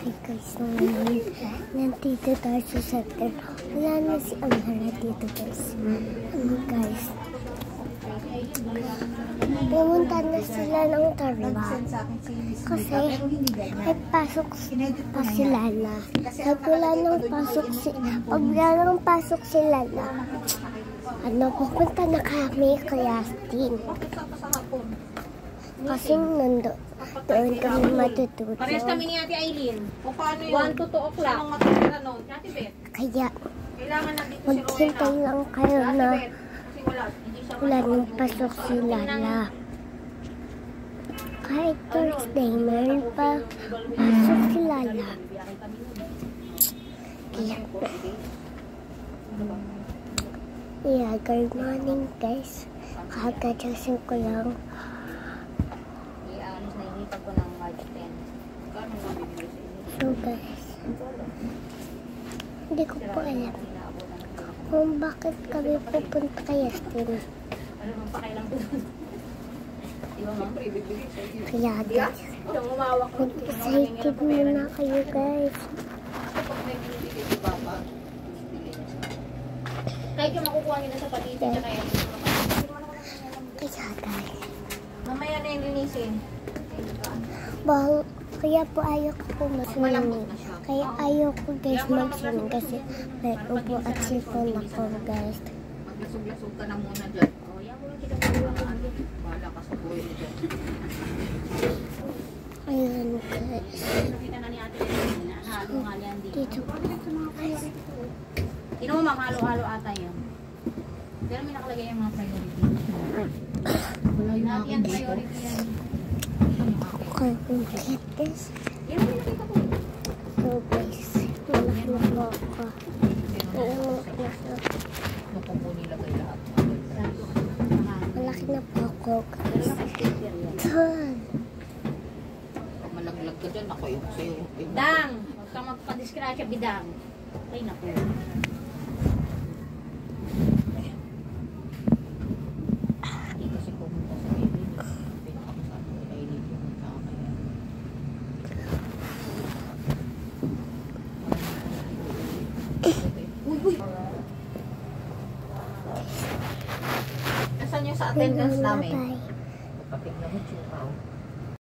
Hey guys, ngayon nandito tayo sa center. Wala na si Amara dito guys. Guys, pumunta na sila ng Tarlac kasi may pasok pa si Lala. Pag wala nang pasok si Lala, pupunta na kami kay Justin. Kasi doon kami matutulog. Parehas kami ni Ate Aileen. O paano yun? 1 to 2 o'clock. Anong matutira nun? Ate Beth? Kaya, maghintay lang kayo na wala nang pasok si Lala. Kahit Thursday, meron pa pasok si Lala. Kaya, good morning guys. Kakadyasin ko lang. So guys, hindi ko po alam kung bakit kami pupunta kay Justin. Kaya guys, mag-excited muna kayo guys. Kahit yung makukuha nila sa patiti niya kaya. Kaya guys, mamaya na yung linisin. Kaya po ayoko po mag-swimming. Kaya ayoko guys mag-swimming kasi may ubo at sipon ako guys. Maglasog-lasog ka na muna dyan. O, yan mo lang kita muna. Bahala ka sa buhay mo dyan. Ayun guys. Nakita na ni Ate na halo nga yan dito. Dito po guys. Tino mo ma'am, halo-halo ata yun. Pero may nakalagay yung mga priority. Wala yung mga priority yan. Okay, get this. Yan mo nakita ko. So guys, malaki na po ako. Malaki na po ako guys. Ton! Malaglag ka dyan, ako yung sa'yo. Bidang! Huwag ka magpa-disgrasya, bidang. Ay, naku. Nasaan yung sa attendance namin? Bye. Patignan mo, chukaw.